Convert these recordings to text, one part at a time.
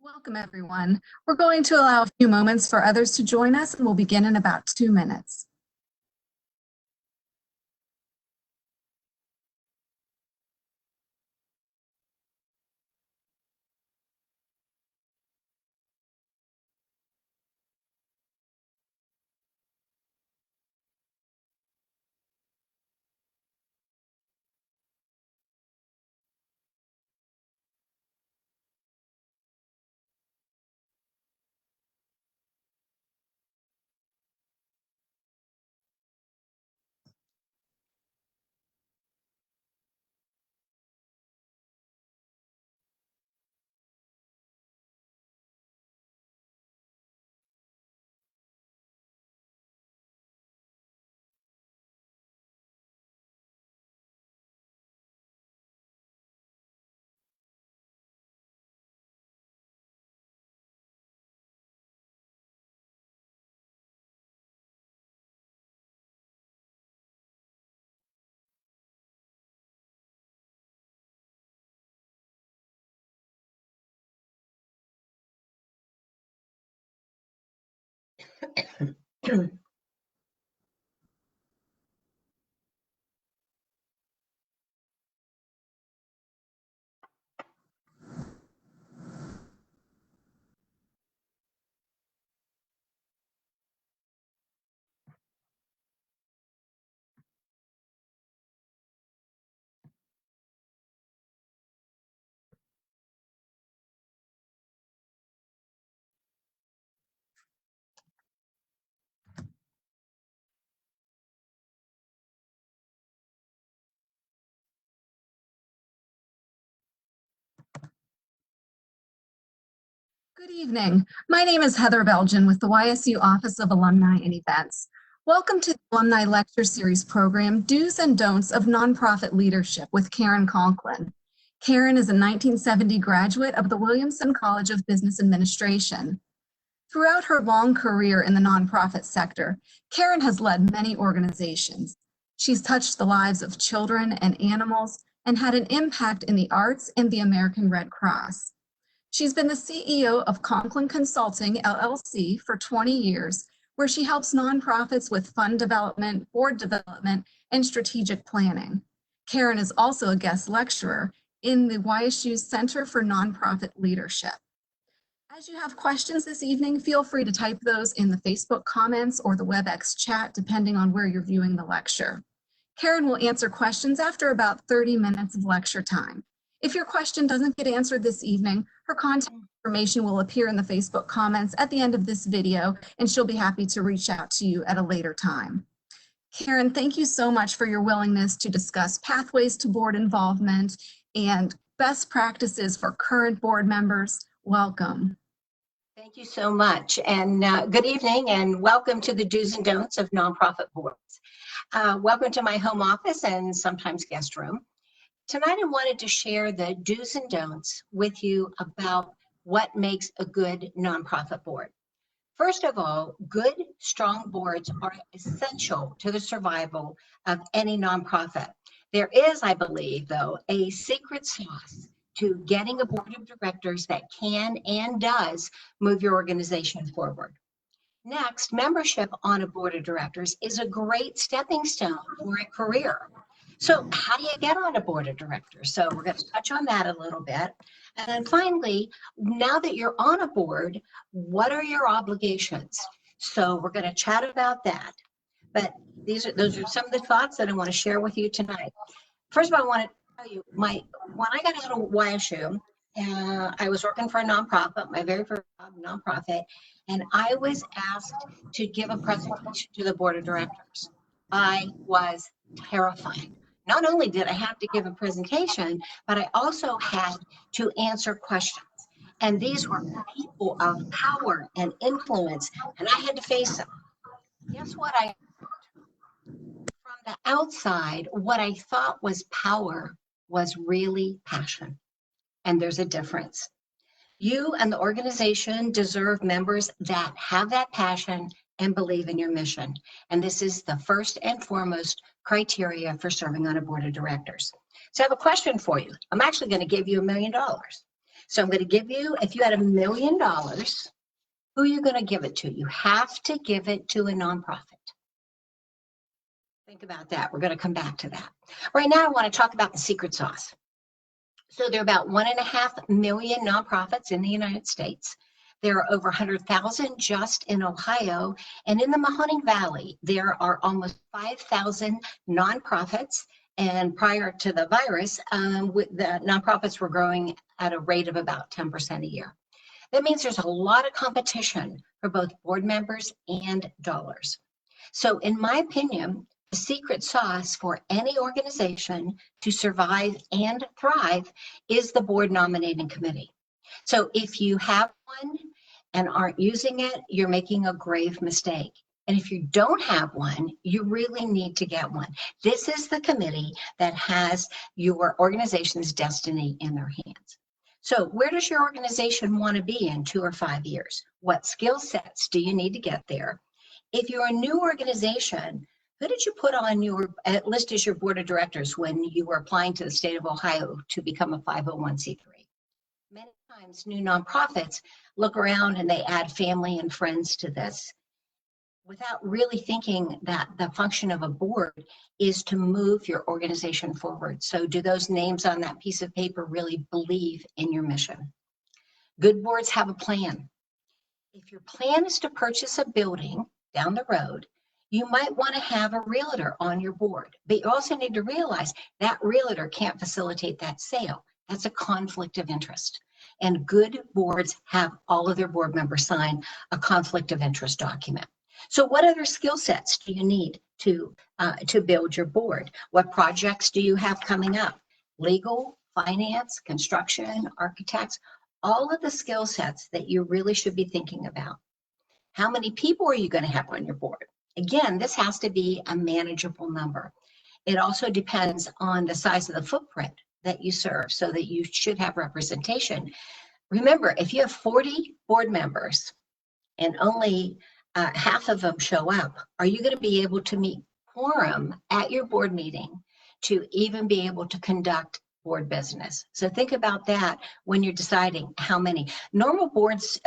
Welcome, everyone. We're going to allow a few moments for others to join us, and we'll begin in about 2 minutes. Good evening. My name is Heather Belgian with the YSU Office of Alumni and Events. Welcome to the Alumni Lecture Series program, Do's and Don'ts of Nonprofit Leadership with Karen Conklin. Karen is a 1970 graduate of the Williamson College of Business Administration. Throughout her long career in the nonprofit sector, Karen has led many organizations. She's touched the lives of children and animals and had an impact in the arts and the American Red Cross. She's been the CEO of Conklin Consulting, LLC for 20 years, where she helps nonprofits with fund development, board development, and strategic planning. Karen is also a guest lecturer in the YSU Center for Nonprofit Leadership. As you have questions this evening, feel free to type those in the Facebook comments or the WebEx chat, depending on where you're viewing the lecture. Karen will answer questions after about 30 minutes of lecture time. If your question doesn't get answered this evening, her contact information will appear in the Facebook comments at the end of this video, and she'll be happy to reach out to you at a later time. Karen, thank you so much for your willingness to discuss pathways to board involvement and best practices for current board members. Welcome. Thank you so much, and good evening, and welcome to the Do's and Don'ts of Nonprofit Boards. Welcome to my home office and sometimes guest room. Tonight I wanted to share the do's and don'ts with you about what makes a good nonprofit board. First of all, good, strong boards are essential to the survival of any nonprofit. There is, I believe, though, a secret sauce to getting a board of directors that can and does move your organization forward. Next, membership on a board of directors is a great stepping stone for a career. So how do you get on a board of directors? So we're going to touch on that a little bit. And then finally, now that you're on a board, what are your obligations? So we're going to chat about that. But those are some of the thoughts that I want to share with you tonight. First of all, I want to tell you, when I got out of YSU, I was working for a nonprofit, my very first nonprofit, and I was asked to give a presentation to the board of directors. I was terrified. Not only did I have to give a presentation, but I also had to answer questions. And these were people of power and influence, and I had to face them. Guess what? From the outside, what I thought was power was really passion. And there's a difference. You and the organization deserve members that have that passion and believe in your mission. And this is the first and foremost criteria for serving on a board of directors. So I have a question for you. I'm actually going to give you $1 million. So I'm going to give you, if you had $1 million, who are you going to give it to? You have to give it to a nonprofit. Think about that. We're going to come back to that. Right now, I want to talk about the secret sauce. So there are about 1.5 million nonprofits in the United States. There are over 100,000 just in Ohio. And in the Mahoning Valley, there are almost 5,000 nonprofits. And prior to the virus, the nonprofits were growing at a rate of about 10% a year. That means there's a lot of competition for both board members and dollars. So in my opinion, the secret sauce for any organization to survive and thrive is the board nominating committee. So if you have one and aren't using it, you're making a grave mistake. And if you don't have one, you really need to get one. This is the committee that has your organization's destiny in their hands. So where does your organization want to be in 2 or 5 years? What skill sets do you need to get there? If you're a new organization, who did you put on your list as your board of directors when you were applying to the state of Ohio to become a 501c3? Many times new nonprofits look around and they add family and friends to this without really thinking that the function of a board is to move your organization forward. So do those names on that piece of paper really believe in your mission? Good boards have a plan. If your plan is to purchase a building down the road, you might want to have a realtor on your board, but you also need to realize that realtor can't facilitate that sale. That's a conflict of interest. And good boards have all of their board members sign a conflict of interest document. So what other skill sets do you need to build your board? What projects do you have coming up? Legal, finance, construction, architects, all of the skill sets that you really should be thinking about. How many people are you going to have on your board? Again, this has to be a manageable number. It also depends on the size of the footprint that you serve, so that you should have representation. Remember, if you have 40 board members and only half of them show up, are you going to be able to meet quorum at your board meeting to even be able to conduct board business? So think about that when you're deciding how many. Normal boards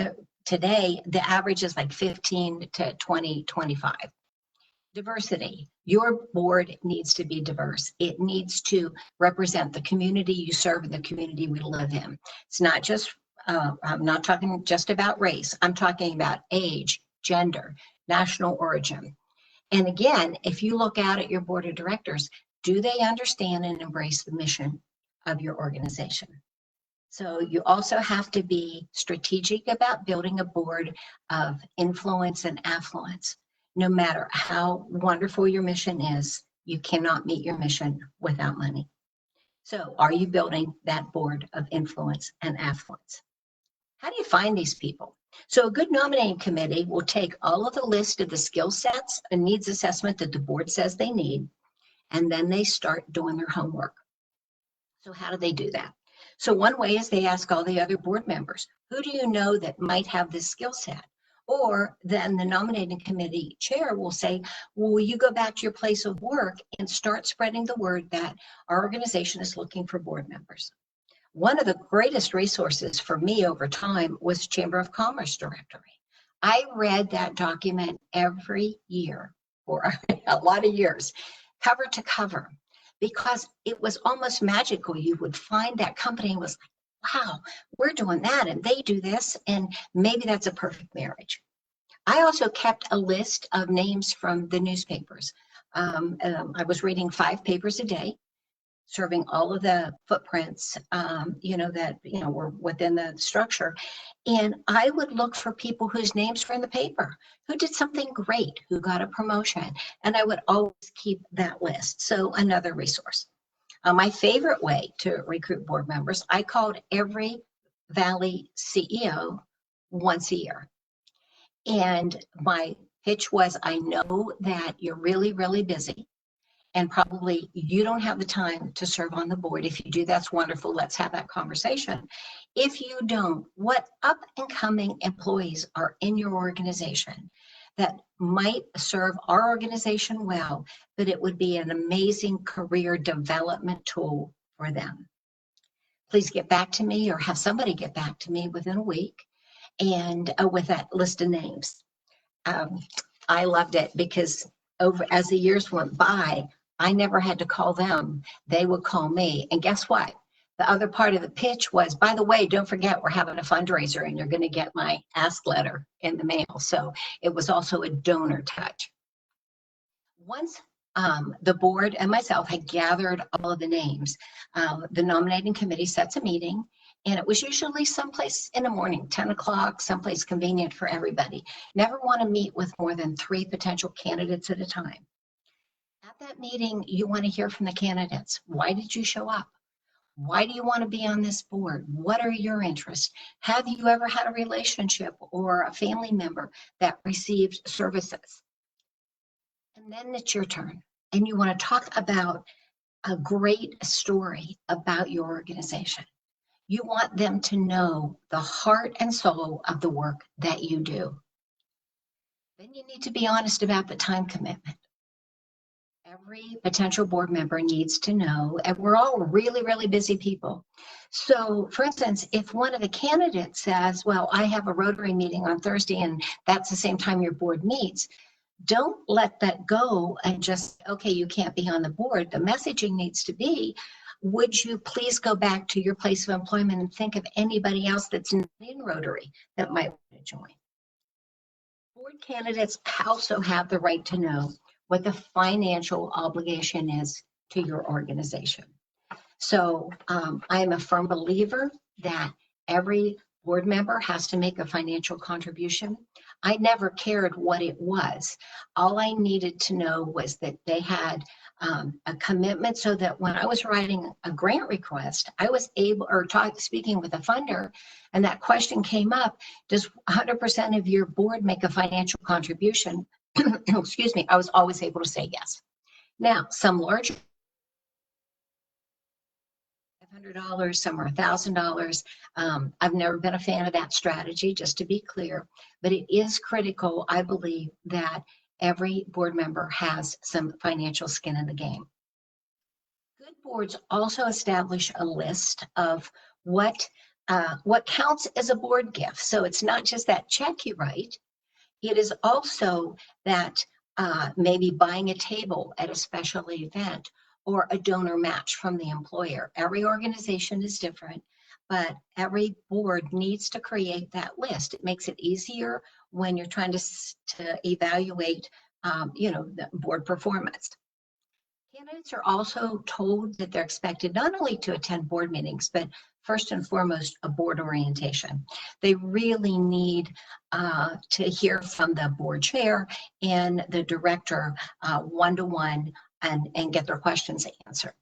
today, the average is like 15 to 20, 25. Diversity. Your board needs to be diverse. It needs to represent the community you serve and the community we live in. It's not just, I'm not talking just about race. I'm talking about age, gender, national origin. And again, if you look out at your board of directors, do they understand and embrace the mission of your organization? So you also have to be strategic about building a board of influence and affluence. No matter how wonderful your mission is, you cannot meet your mission without money. So are you building that board of influence and affluence? How do you find these people? So a good nominating committee will take all of the list of the skill sets and needs assessment that the board says they need, and then they start doing their homework. So how do they do that? So one way is they ask all the other board members, who do you know that might have this skill set? Or then the nominating committee chair will say, well, will you go back to your place of work and start spreading the word that our organization is looking for board members? One of the greatest resources for me over time was Chamber of Commerce Directory. I read that document every year for a lot of years, cover to cover, because it was almost magical. You would find that company and was like, wow, we're doing that and they do this, and maybe that's a perfect marriage. I also kept a list of names from the newspapers. I was reading 5 papers a day, serving all of the footprints, that were within the structure. And I would look for people whose names were in the paper, who did something great, who got a promotion, and I would always keep that list. So another resource. My favorite way to recruit board members, I called every Valley CEO once a year. And my pitch was, I know that you're really, really busy and probably you don't have the time to serve on the board. If you do, that's wonderful. Let's have that conversation. If you don't, what up and coming employees are in your organization that might serve our organization well, but it would be an amazing career development tool for them? Please get back to me, or have somebody get back to me within a week, and with that list of names. I loved it because as the years went by, I never had to call them. They would call me. And guess what? The other part of the pitch was, by the way, don't forget, we're having a fundraiser and you're going to get my ask letter in the mail. So it was also a donor touch. Once the board and myself had gathered all of the names, the nominating committee sets a meeting, and it was usually someplace in the morning, 10 o'clock, someplace convenient for everybody. Never want to meet with more than 3 potential candidates at a time. At that meeting, you want to hear from the candidates. Why did you show up? Why do you want to be on this board? What are your interests? Have you ever had a relationship or a family member that received services? And then it's your turn, and you want to talk about a great story about your organization. You want them to know the heart and soul of the work that you do. Then you need to be honest about the time commitment. Every potential board member needs to know, and we're all really, really busy people. So for instance, if one of the candidates says, well, I have a Rotary meeting on Thursday and that's the same time your board meets, don't let that go and just, okay, you can't be on the board. The messaging needs to be, would you please go back to your place of employment and think of anybody else that's not in Rotary that might want to join. Board candidates also have the right to know what the financial obligation is to your organization. So I am a firm believer that every board member has to make a financial contribution. I never cared what it was. All I needed to know was that they had a commitment, so that when I was writing a grant request, I was able, or speaking with a funder, and that question came up, does 100% of your board make a financial contribution? Excuse me, I was always able to say yes. Now, some larger, $500, some are $1,000. I've never been a fan of that strategy, just to be clear, but it is critical, I believe, that every board member has some financial skin in the game. Good boards also establish a list of what counts as a board gift. So it's not just that check you write, it is also that maybe buying a table at a special event, or a donor match from the employer. Every organization is different, but every board needs to create that list. It makes it easier when you're trying to evaluate, the board performance. Candidates are also told that they're expected not only to attend board meetings, but first and foremost, a board orientation. They really need to hear from the board chair and the director one-to-one, and get their questions answered.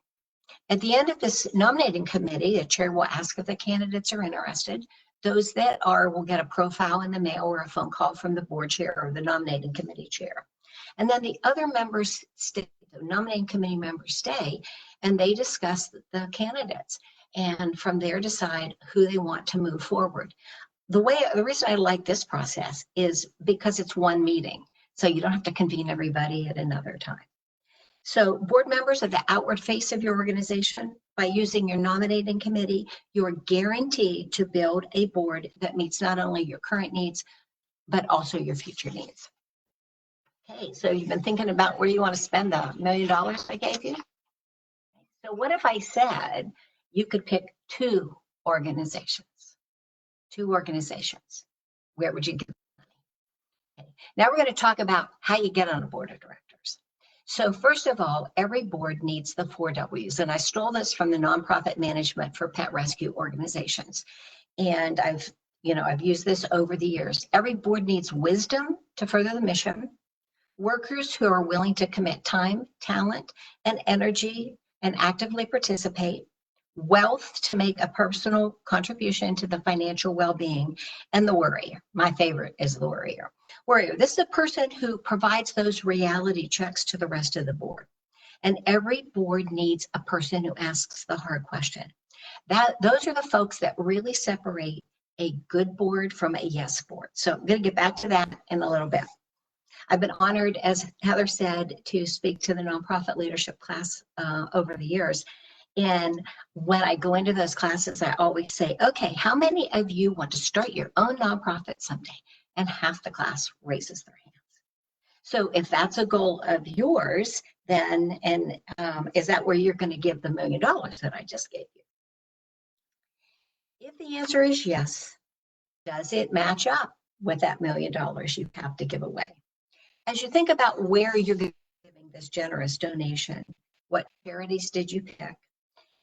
At the end of this nominating committee, the chair will ask if the candidates are interested. Those that are will get a profile in the mail or a phone call from the board chair or the nominating committee chair. And then the other members stay, the nominating committee members stay, and they discuss the candidates, and from there decide who they want to move forward. The reason I like this process is because it's one meeting, so you don't have to convene everybody at another time. So board members are the outward face of your organization. By using your nominating committee, you are guaranteed to build a board that meets not only your current needs, but also your future needs. Okay, so you've been thinking about where you want to spend the $1 million I gave you? So what if I said you could pick two organizations? Two organizations. Where would you give money? Okay. Now we're going to talk about how you get on a board of directors. So first of all, every board needs the 4 W's. And I stole this from the Nonprofit Management for Pet Rescue Organizations. And I've used this over the years. Every board needs wisdom to further the mission, workers who are willing to commit time, talent, and energy and actively participate, wealth to make a personal contribution to the financial well-being, and the worrier. My favorite is the worrier. Worrier, this is a person who provides those reality checks to the rest of the board. And every board needs a person who asks the hard question. Those are the folks that really separate a good board from a yes board. So I'm going to get back to that in a little bit. I've been honored, as Heather said, to speak to the nonprofit leadership class over the years. And when I go into those classes, I always say, okay, how many of you want to start your own nonprofit someday? And half the class raises their hands. So if that's a goal of yours, then, is that where you're going to give the $1 million that I just gave you? If the answer is yes, does it match up with that $1 million you have to give away? As you think about where you're giving this generous donation, what charities did you pick?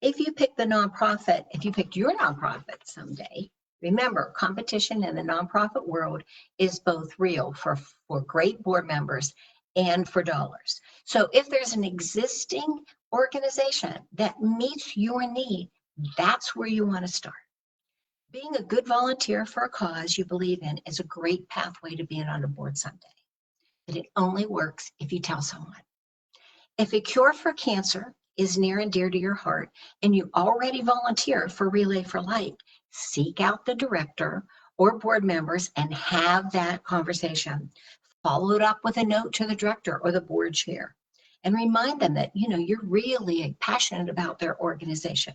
If you pick the nonprofit, if you picked your nonprofit someday, remember, competition in the nonprofit world is both real for great board members and for dollars. So if there's an existing organization that meets your need, that's where you want to start. Being a good volunteer for a cause you believe in is a great pathway to being on a board someday. But it only works if you tell someone. If a cure for cancer is near and dear to your heart, and you already volunteer for Relay for Light, seek out the director or board members and have that conversation. Follow it up with a note to the director or the board chair, and remind them that you're really passionate about their organization.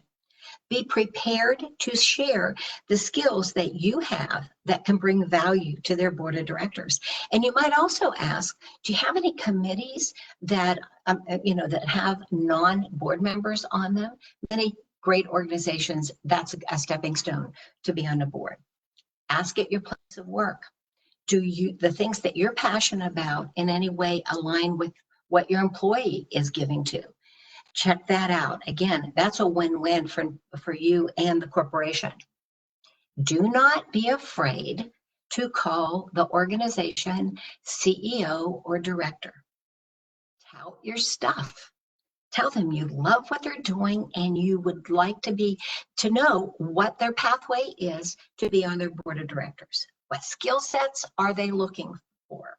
Be prepared to share the skills that you have that can bring value to their board of directors. And you might also ask, do you have any committees that that have non-board members on them? Many great organizations, that's a stepping stone to be on the board. Ask at your place of work. Do the things that you're passionate about in any way align with what your employee is giving to? Check that out. Again, that's a win-win for you and the corporation. Do not be afraid to call the organization CEO or director. Tout your stuff. Tell them you love what they're doing and you would like to know what their pathway is to be on their board of directors. What skill sets are they looking for?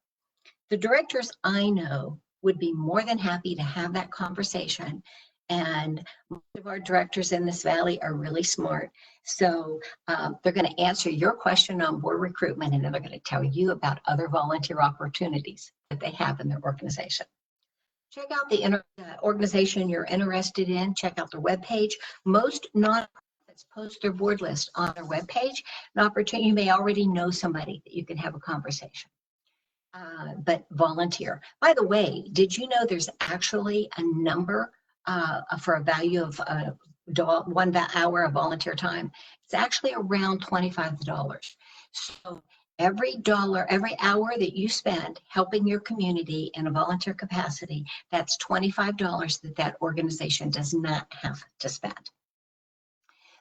The directors I know would be more than happy to have that conversation. And most of our directors in this valley are really smart. So they're going to answer your question on board recruitment, and then they're going to tell you about other volunteer opportunities that they have in their organization. Check out the organization you're interested in. Check out their webpage. Most nonprofits post their board list on their webpage. An opportunity, you may already know somebody that you can have a conversation. But volunteer. By the way, did you know there's actually a number for a value of 1 hour of volunteer time? It's actually around $25. So every hour that you spend helping your community in a volunteer capacity, that's $25 that organization does not have to spend.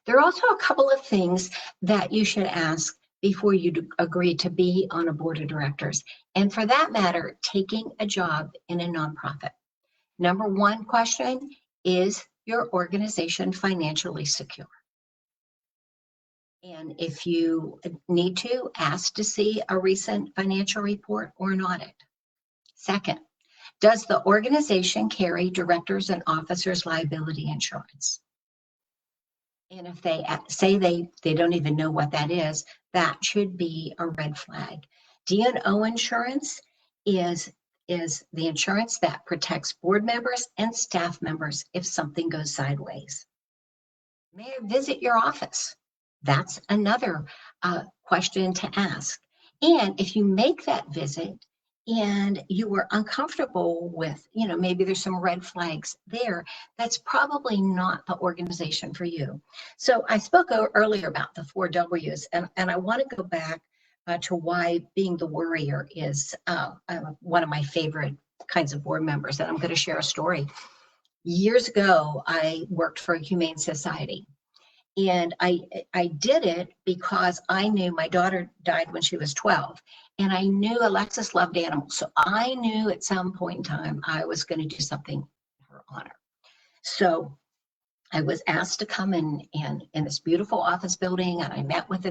There are also a couple of things that you should ask before you agree to be on a board of directors, and for that matter, taking a job in a nonprofit. Number one question, is your organization financially secure? And if you need to, ask to see a recent financial report or an audit. Second, does the organization carry directors and officers liability insurance? And if they say they don't even know what that is, that should be a red flag. DNO Insurance is the insurance that protects board members and staff members if something goes sideways. May I visit your office? That's another question to ask. And if you make that visit and you were uncomfortable with, maybe there's some red flags there, that's probably not the organization for you. So I spoke earlier about the 4 W's, and I want to go back to why being the worrier is one of my favorite kinds of board members. And I'm going to share a story. Years ago, I worked for a humane society. And I did it because I knew my daughter died when she was 12. And I knew Alexis loved animals. So I knew at some point in time I was going to do something in her honor. So I was asked to come in this beautiful office building, and I met with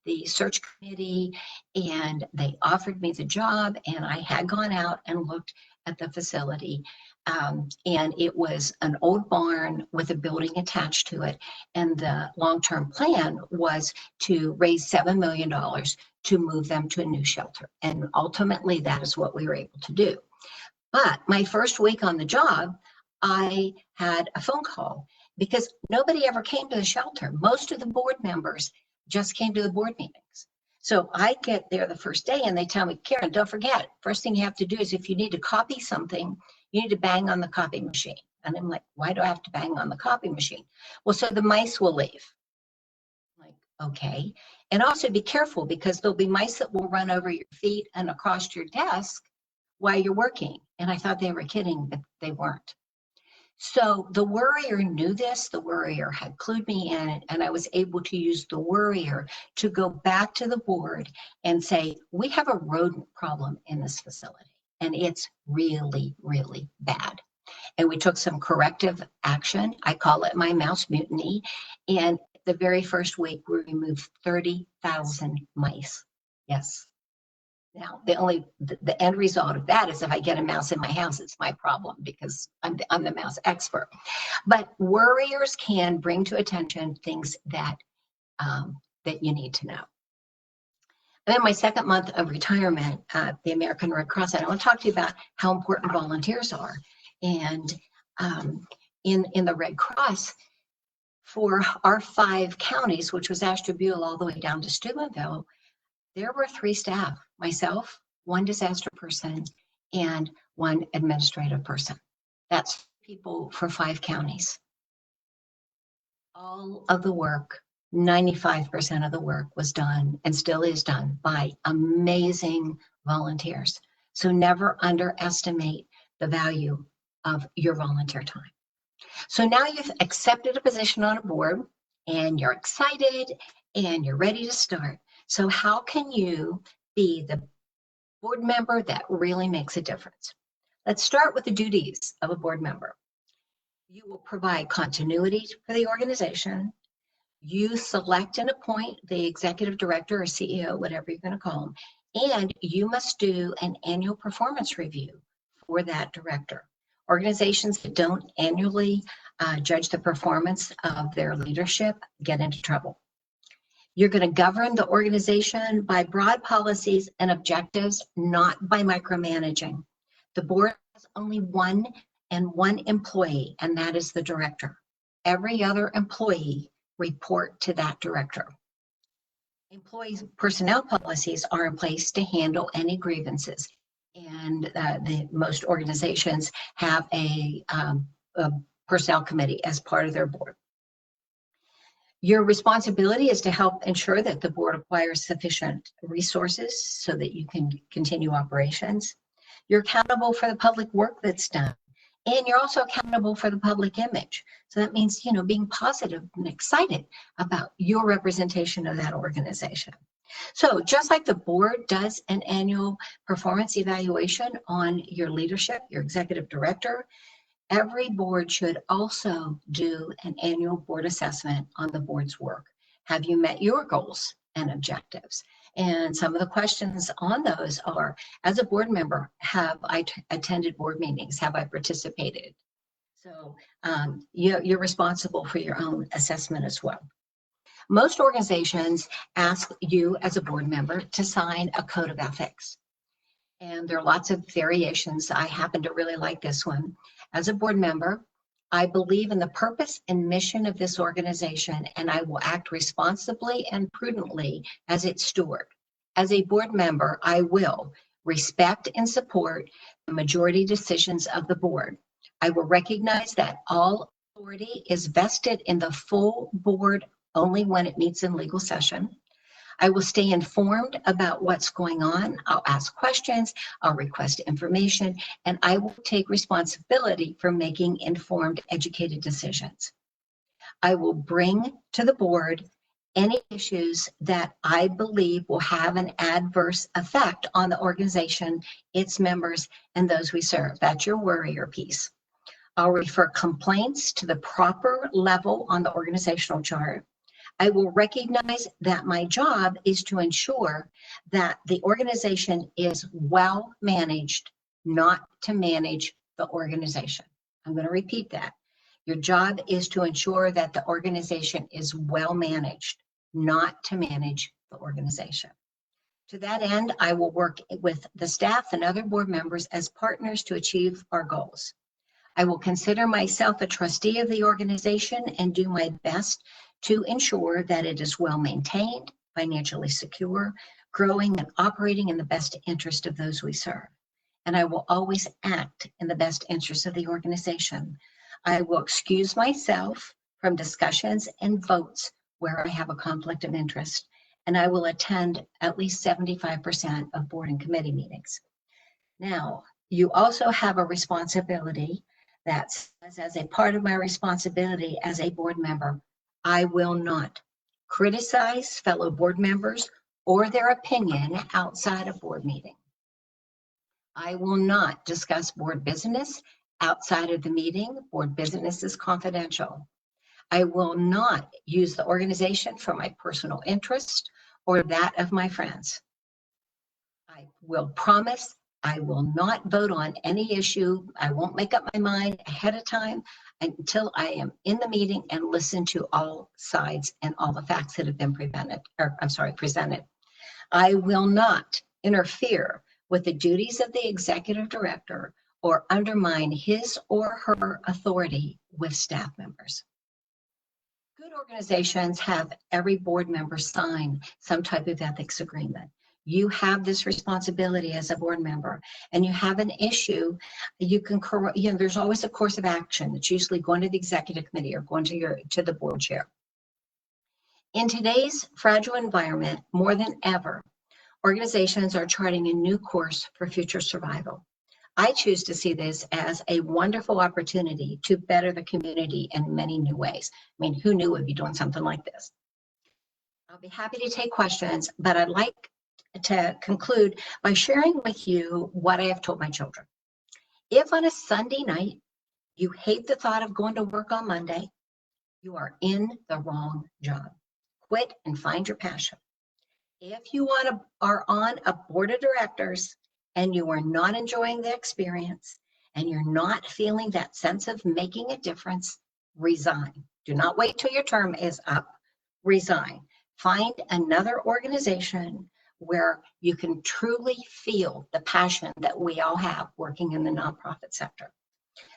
the search committee, and they offered me the job, and I had gone out and looked at the facility. And it was an old barn with a building attached to it. And the long-term plan was to raise $7 million to move them to a new shelter. And ultimately, that is what we were able to do. But my first week on the job, I had a phone call because nobody ever came to the shelter. Most of the board members just came to the board meetings. So I get there the first day and they tell me, Karen, don't forget, first thing you have to do is if you need to copy something, you need to bang on the copy machine. And I'm like, why do I have to bang on the copy machine? Well, so the mice will leave. I'm like, okay. And also be careful because there'll be mice that will run over your feet and across your desk while you're working. And I thought they were kidding, but they weren't. So the worrier knew this, the worrier had clued me in, and I was able to use the worrier to go back to the board and say, we have a rodent problem in this facility, and it's really, really bad. And we took some corrective action. I call it my mouse mutiny. And the very first week, we removed 30,000 mice. Yes. Now, the end result of that is if I get a mouse in my house, it's my problem because I'm the mouse expert. But worriers can bring to attention things that you need to know. And then my second month of retirement at the American Red Cross, and I want to talk to you about how important volunteers are. And in the Red Cross, for our 5 counties, which was Ashtabula all the way down to Steubenville, there were 3 staff, myself, 1 disaster person, and 1 administrative person. That's people for 5 counties. All of the work, 95% of the work was done and still is done by amazing volunteers. So never underestimate the value of your volunteer time. So now you've accepted a position on a board and you're excited and you're ready to start. So how can you be the board member that really makes a difference? Let's start with the duties of a board member. You will provide continuity for the organization. You select and appoint the executive director or CEO, whatever you're going to call them, and you must do an annual performance review for that director. Organizations that don't annually judge the performance of their leadership get into trouble. You're going to govern the organization by broad policies and objectives, not by micromanaging. The board has only one employee, and that is the director. Every other employee report to that director. Employees' personnel policies are in place to handle any grievances, and most organizations have a personnel committee as part of their board. Your responsibility is to help ensure that the board acquires sufficient resources so that you can continue operations. You're accountable for the public work that's done. And you're also accountable for the public image. So that means, being positive and excited about your representation of that organization. So just like the board does an annual performance evaluation on your leadership, your executive director, every board should also do an annual board assessment on the board's work. Have you met your goals and objectives? And some of the questions on those are, as a board member, have I attended board meetings? Have I participated? So you're responsible for your own assessment as well. Most organizations ask you as a board member to sign a code of ethics. And there are lots of variations. I happen to really like this one. As a board member, I believe in the purpose and mission of this organization, and I will act responsibly and prudently as its steward. As a board member, I will respect and support the majority decisions of the board. I will recognize that all authority is vested in the full board only when it meets in legal session. I will stay informed about what's going on. I'll ask questions, I'll request information, and I will take responsibility for making informed, educated decisions. I will bring to the board any issues that I believe will have an adverse effect on the organization, its members, and those we serve. That's your worrier piece. I'll refer complaints to the proper level on the organizational chart. I will recognize that my job is to ensure that the organization is well managed, not to manage the organization. I'm going to repeat that. Your job is to ensure that the organization is well managed, not to manage the organization. To that end, I will work with the staff and other board members as partners to achieve our goals. I will consider myself a trustee of the organization and do my best to ensure that it is well maintained, financially secure, growing and operating in the best interest of those we serve. And I will always act in the best interest of the organization. I will excuse myself from discussions and votes where I have a conflict of interest, and I will attend at least 75% of board and committee meetings. Now, you also have a responsibility that says, as a part of my responsibility as a board member, I will not criticize fellow board members or their opinion outside of board meeting. I will not discuss board business outside of the meeting. Board business is confidential. I will not use the organization for my personal interest or that of my friends. I will promise I will not vote on any issue. I won't make up my mind ahead of time until I am in the meeting and listen to all sides and all the facts that have been presented. I will not interfere with the duties of the executive director or undermine his or her authority with staff members. Good organizations have every board member sign some type of ethics agreement. You have this responsibility as a board member, and you have an issue, you can, there's always a course of action. It's usually going to the executive committee or going to the board chair. In today's fragile environment, more than ever, organizations are charting a new course for future survival. I choose to see this as a wonderful opportunity to better the community in many new ways. I mean, who knew we'd be doing something like this? I'll be happy to take questions, but I'd like to conclude by sharing with you what I have told my children. If on a Sunday night you hate the thought of going to work on Monday, you are in the wrong job. Quit and find your passion. If you are on a board of directors and you are not enjoying the experience and you're not feeling that sense of making a difference, resign. Do not wait till your term is up. Resign. Find another organization where you can truly feel the passion that we all have working in the nonprofit sector.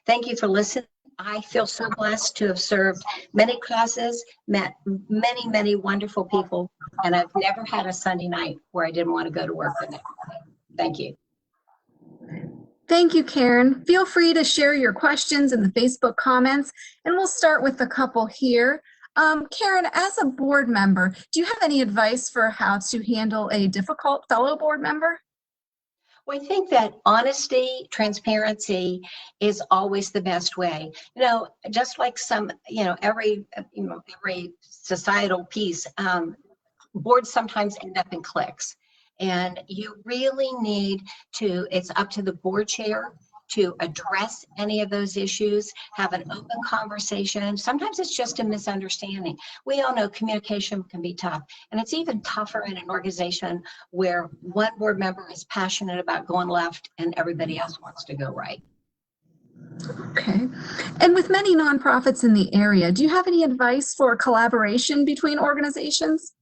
Thank you for listening. I feel so blessed to have served many causes, met many, many wonderful people, and I've never had a Sunday night where I didn't want to go to work the next day. Thank you. Thank you, Karen. Feel free to share your questions in the Facebook comments, and we'll start with the couple here. Karen, as a board member, do you have any advice for how to handle a difficult fellow board member? Well, I think that honesty, transparency is always the best way. Just like every societal piece, boards sometimes end up in cliques. And you really need to, it's up to the board chair to address any of those issues, have an open conversation. Sometimes it's just a misunderstanding. We all know communication can be tough, and it's even tougher in an organization where one board member is passionate about going left and everybody else wants to go right. Okay. And with many nonprofits in the area, do you have any advice for collaboration between organizations?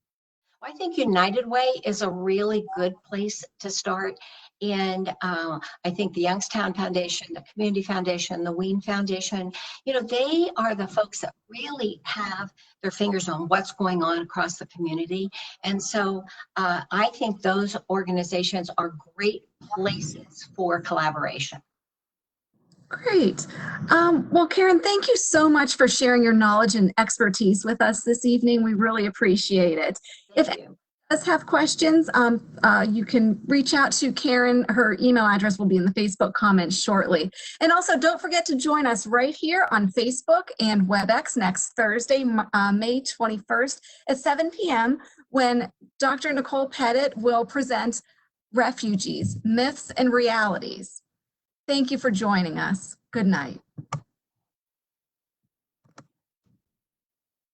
I think United Way is a really good place to start. And I think the Youngstown Foundation, the Community Foundation, the Ween Foundation, they are the folks that really have their fingers on what's going on across the community. And so I think those organizations are great places for collaboration. Great. Well, Karen, thank you so much for sharing your knowledge and expertise with us this evening. We really appreciate it. If anyone does have questions, you can reach out to Karen. Her email address will be in the Facebook comments shortly. And also, don't forget to join us right here on Facebook and WebEx next Thursday, May 21st at 7 p.m. when Dr. Nicole Pettit will present Refugees, Myths and Realities. Thank you for joining us. Good night.